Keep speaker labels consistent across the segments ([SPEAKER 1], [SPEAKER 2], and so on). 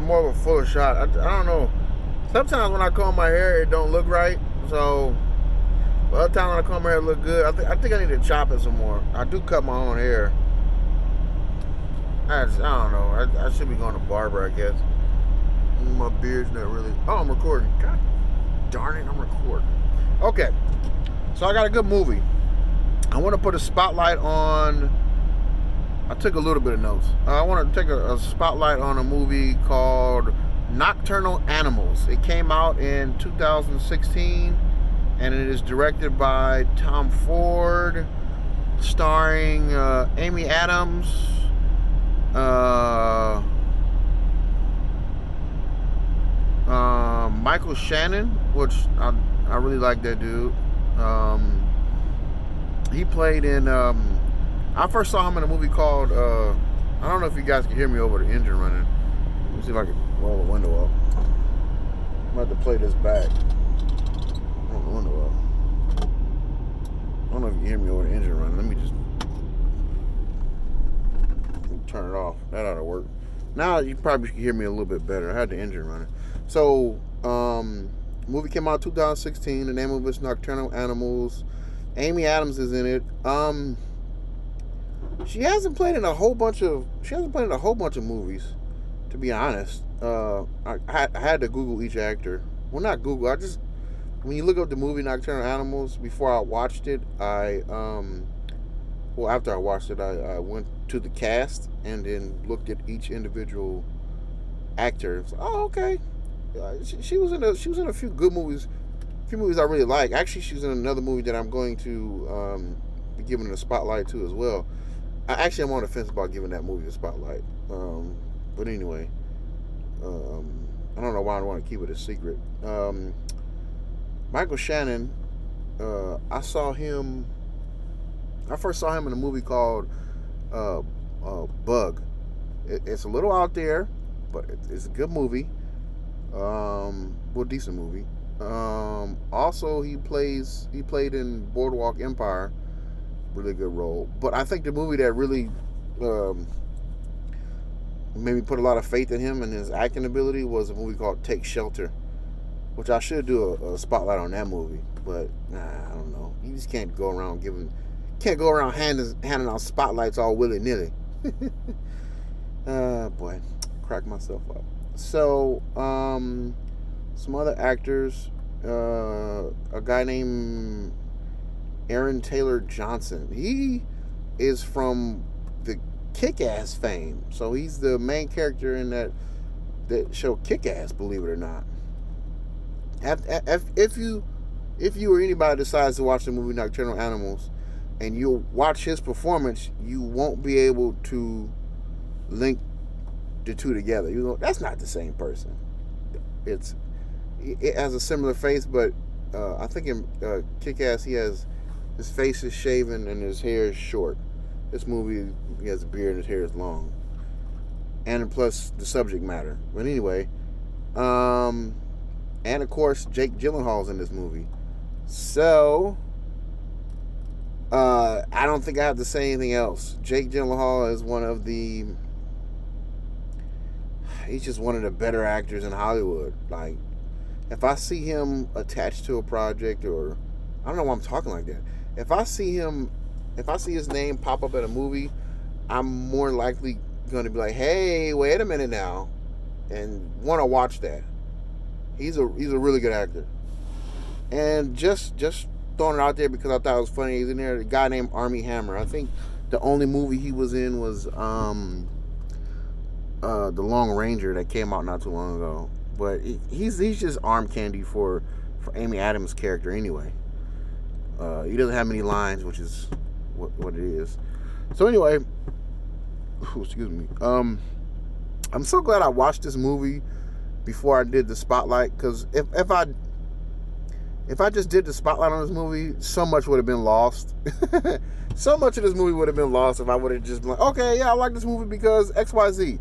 [SPEAKER 1] more of a fuller shot. I don't know. Sometimes when I comb my hair, it don't look right. So, other times when I comb my hair, it look good. I think I need to chop it some more. I do cut my own hair. I don't know. I should be going to barber, I guess. My beard's not really. Oh, I'm recording. God darn it, I'm recording. Okay, so I got a good movie. I want to put a spotlight on. I took a little bit of notes. I want to take a spotlight on a movie called Nocturnal Animals. It came out in 2016, and it is directed by Tom Ford, starring Amy Adams, Michael Shannon, which I really like that dude. He played in. I first saw him in a movie called. I don't know if you guys can hear me over the engine running. Let me see if I can roll the window up. I'm about to play this back. Roll the window up. I don't know if you can hear me over the engine running. Let me just turn it off. That ought to work. Now you probably can hear me a little bit better. I had the engine running. So, movie came out 2016. The name of it's Nocturnal Animals. Amy Adams is in it. She hasn't played in a whole bunch of movies, to be honest. I had to Google each actor. Well, not Google. When you look up the movie Nocturnal Animals, before I watched it, after I watched it, I went to the cast and then looked at each individual actor. So, oh, okay. She was in a few good movies. A few movies I really like. Actually, she's in another movie that I'm going to be giving a spotlight to as well. I'm on the fence about giving that movie a spotlight. But anyway, I don't know why I want to keep it a secret. Michael Shannon, I first saw him in a movie called Bug. It's a little out there, but it's a good movie. Decent movie. Also, he played in Boardwalk Empire. Really good role. But I think the movie that really made me put a lot of faith in him and his acting ability was a movie called Take Shelter, which I should do a spotlight on that movie. But I don't know. You just can't go around handing out spotlights all willy nilly. Boy, crack myself up. So, some other actors. A guy named Aaron Taylor Johnson. He is from the Kick-Ass fame. So he's the main character in that show Kick-Ass, believe it or not. If you or anybody decides to watch the movie Nocturnal Animals and you'll watch his performance, you won't be able to link the two together. You know, that's not the same person. It has a similar face, but I think in Kick-Ass his face is shaven and his hair is short. This movie, he has a beard and his hair is long. And plus the subject matter. But anyway, and of course Jake Gyllenhaal's in this movie. So I don't think I have to say anything else. Jake Gyllenhaal is he's just one of the better actors in Hollywood. Like, if I see him attached to a project, or I don't know why I'm talking like that. If I see his name pop up in a movie, I'm more likely going to be like, hey, wait a minute now, and want to watch that. He's a really good actor. And just throwing it out there because I thought it was funny, he's in there. A guy named Armie Hammer. I think the only movie he was in was The Long Ranger that came out not too long ago. But he's just arm candy for Amy Adams' character anyway. He doesn't have many lines, which is what it is. So anyway, excuse me. I'm so glad I watched this movie before I did the spotlight, because if I just did the spotlight on this movie, so much would have been lost. So much of this movie would have been lost if I would have just been like, okay, yeah, I like this movie because XYZ.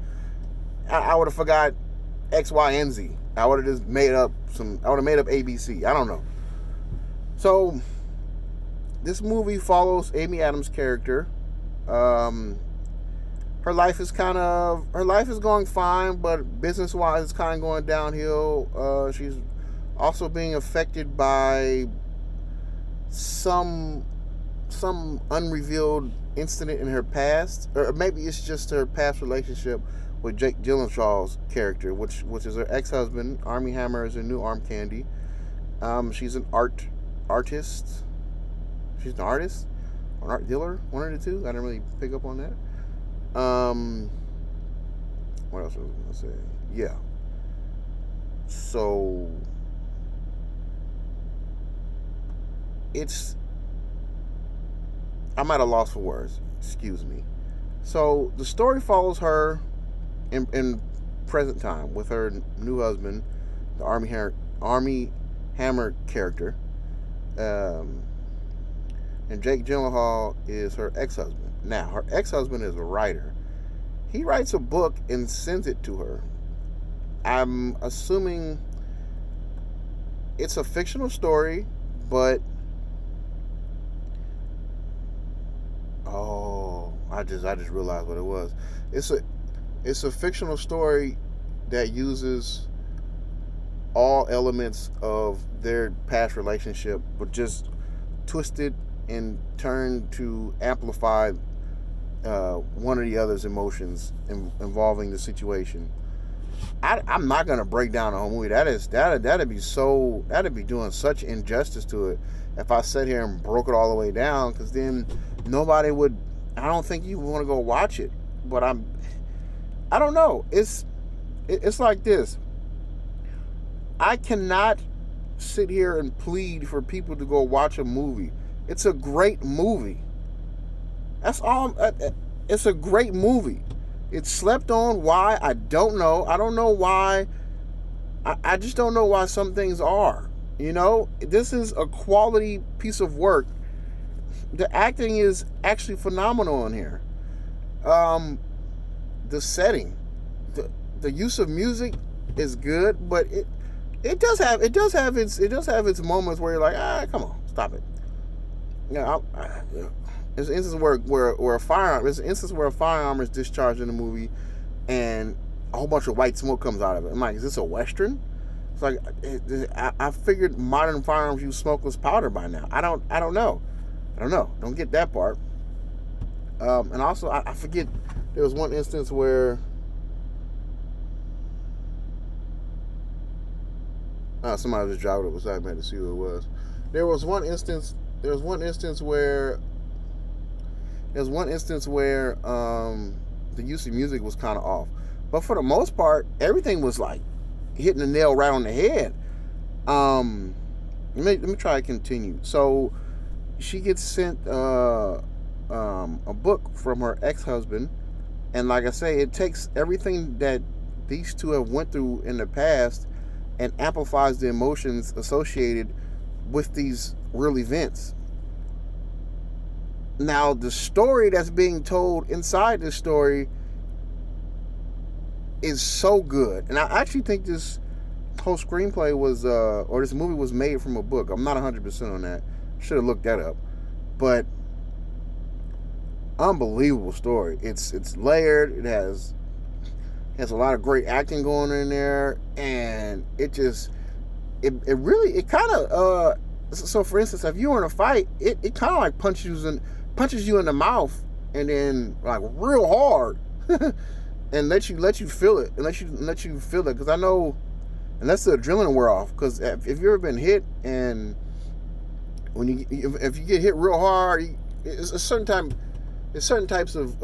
[SPEAKER 1] I would have forgot X, Y, and Z. I would have just made up ABC. I don't know. So this movie follows Amy Adams' character. her life is going fine, but business wise, it's kind of going downhill. She's also being affected by some unrevealed incident in her past, or maybe it's just her past relationship with Jake Gyllenhaal's character, which is her ex husband. Army Hammer is her new arm candy. She's an artist. She's an artist, or an art dealer, one of the two. I didn't really pick up on that. What else was I gonna say? Yeah. So it's I'm at a loss for words. Excuse me. So the story follows her in present time with her new husband, the Army Hammer character, and Jake Gyllenhaal is her ex-husband. Now, her ex-husband is a writer. He writes a book and sends it to her. I'm assuming it's a fictional story, but I just realized what it was. It's a fictional story that uses all elements of their past relationship, but just twisted and turned to amplify one or the other's emotions involving the situation. I'm not gonna break down the whole movie. That'd be doing such injustice to it if I sat here and broke it all the way down, because then nobody would. I don't think you want to go watch it. But I don't know. It's like this. I cannot sit here and plead for people to go watch a movie. It's a great movie. That's all. It's a great movie. It's slept on. Why? I don't know. I don't know why. I just don't know why some things are. You know, this is a quality piece of work. The acting is actually phenomenal in here. The setting, the use of music is good, but it does have its moments where you're like, come on, stop it. There's an instance where a firearm is discharged in the movie, and a whole bunch of white smoke comes out of it. I'm like, is this a Western? It's like I figured modern firearms use smokeless powder by now. I don't know. Don't get that part. And also, I forget. There was one instance where somebody was driving up beside me. I had to see who it was. There was one instance where the use of music was kind of off, but for the most part, everything was like hitting the nail right on the head. Let me try to continue. So she gets sent a book from her ex-husband, and like I say, it takes everything that these two have went through in the past and amplifies the emotions associated with these real events. Now, the story that's being told inside this story is so good, and I actually think this whole screenplay was, or this movie was made from a book. I'm not 100% on that. Should have looked that up, but unbelievable story. It's layered. It has a lot of great acting going in there, and it kind of so for instance, if you're in a fight, it kind of like punches you in the mouth, and then like real hard, and let you feel it, and let you feel it, because I know, and that's the adrenaline wear off. Because if you've ever been hit, and if you get hit real hard, there's certain types of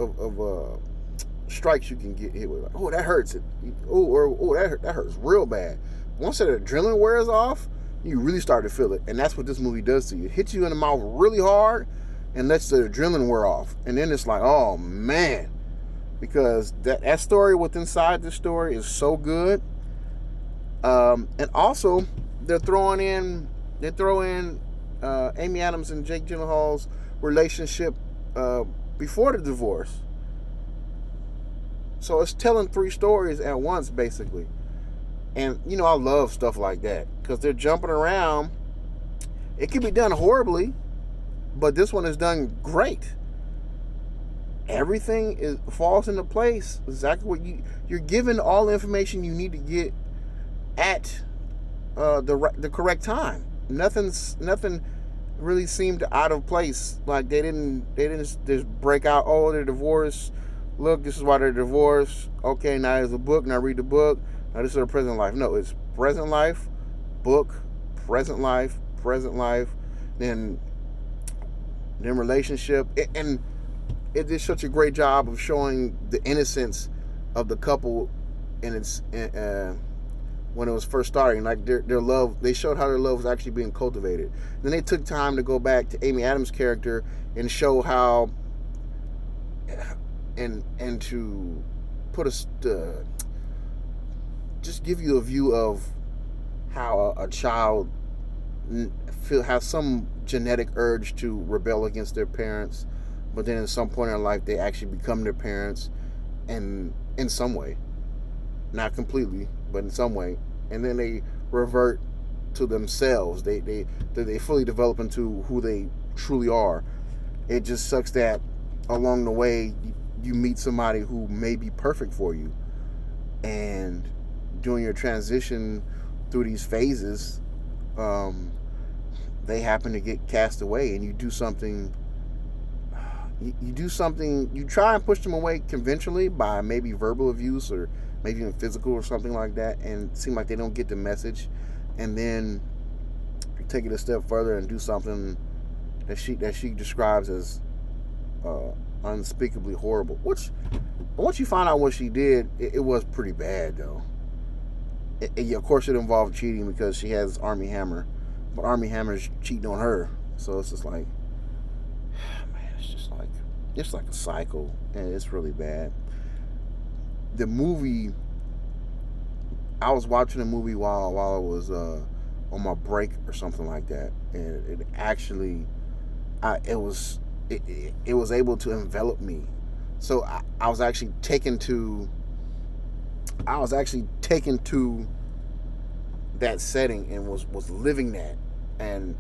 [SPEAKER 1] strikes you can get hit with. Like, oh, that hurts. That hurts real bad. Once that adrenaline wears off, you really start to feel it, and that's what this movie does to you. It hits you in the mouth really hard and lets the adrenaline wear off, and then it's like, oh man, because that story within inside this story is so good. And also they throw in Amy Adams and Jake Gyllenhaal's relationship before the divorce. So it's telling three stories at once, basically. And, I love stuff like that, because they're jumping around. It can be done horribly, but this one is done great. everything falls into place. Exactly what you're given all the information you need to get at the correct time. Nothing really seemed out of place. Like they didn't just break out. Oh, they're divorced. Look, this is why they're divorced. Okay, now there's a book. Now read the book. Now this is their present life. No, it's present life, book, present life, then relationship, and it did such a great job of showing the innocence of the couple and its when it was first starting, like their love. They showed how their love was actually being cultivated. Then they took time to go back to Amy Adams' character and show how, and to put just give you a view of how a child has some genetic urge to rebel against their parents, but then at some point in life they actually become their parents, and in some way, not completely, but in some way, and then they revert to themselves. They fully develop into who they truly are. It just sucks that along the way you meet somebody who may be perfect for you, and during your transition through these phases, they happen to get cast away, and you do something. You try and push them away conventionally by maybe verbal abuse or maybe even physical or something like that, and it seems like they don't get the message. And then you take it a step further and do something that she describes as unspeakably horrible. Which, once you find out what she did, it was pretty bad though. Of course, it involved cheating because she has Armie Hammer, but Armie Hammer's cheating on her. So it's just like, man, it's like a cycle, and it's really bad. The movie, I was watching a movie while I was on my break or something like that, and it actually, it was able to envelop me. So I was actually taken to that setting and was living that, and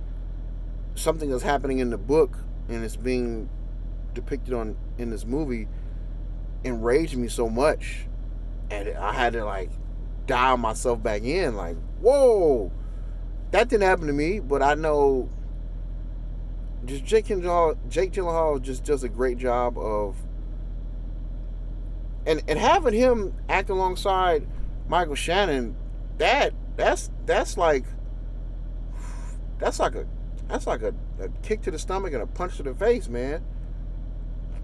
[SPEAKER 1] something that's happening in the book and it's being depicted in this movie enraged me so much, and I had to like dial myself back in. Like, whoa, that didn't happen to me, but I know just Jake Gyllenhaal just does a great job of, and having him act alongside Michael Shannon. That's like a kick to the stomach and a punch to the face, man.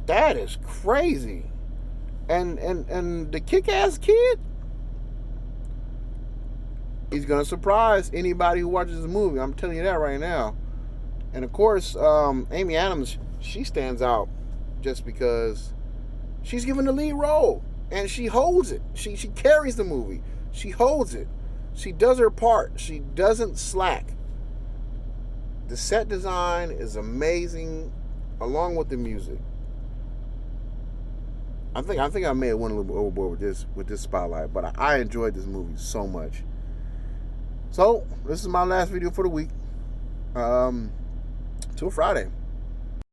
[SPEAKER 1] That is crazy. And the kick-ass kid, he's gonna surprise anybody who watches the movie. I'm telling you that right now. And of course, Amy Adams, she stands out just because she's given the lead role and she holds it. She carries the movie. She holds it. She does her part. She doesn't slack. The set design is amazing, along with the music. I think I may have went a little bit overboard with this spotlight, but I enjoyed this movie so much. So this is my last video for the week. Till Friday.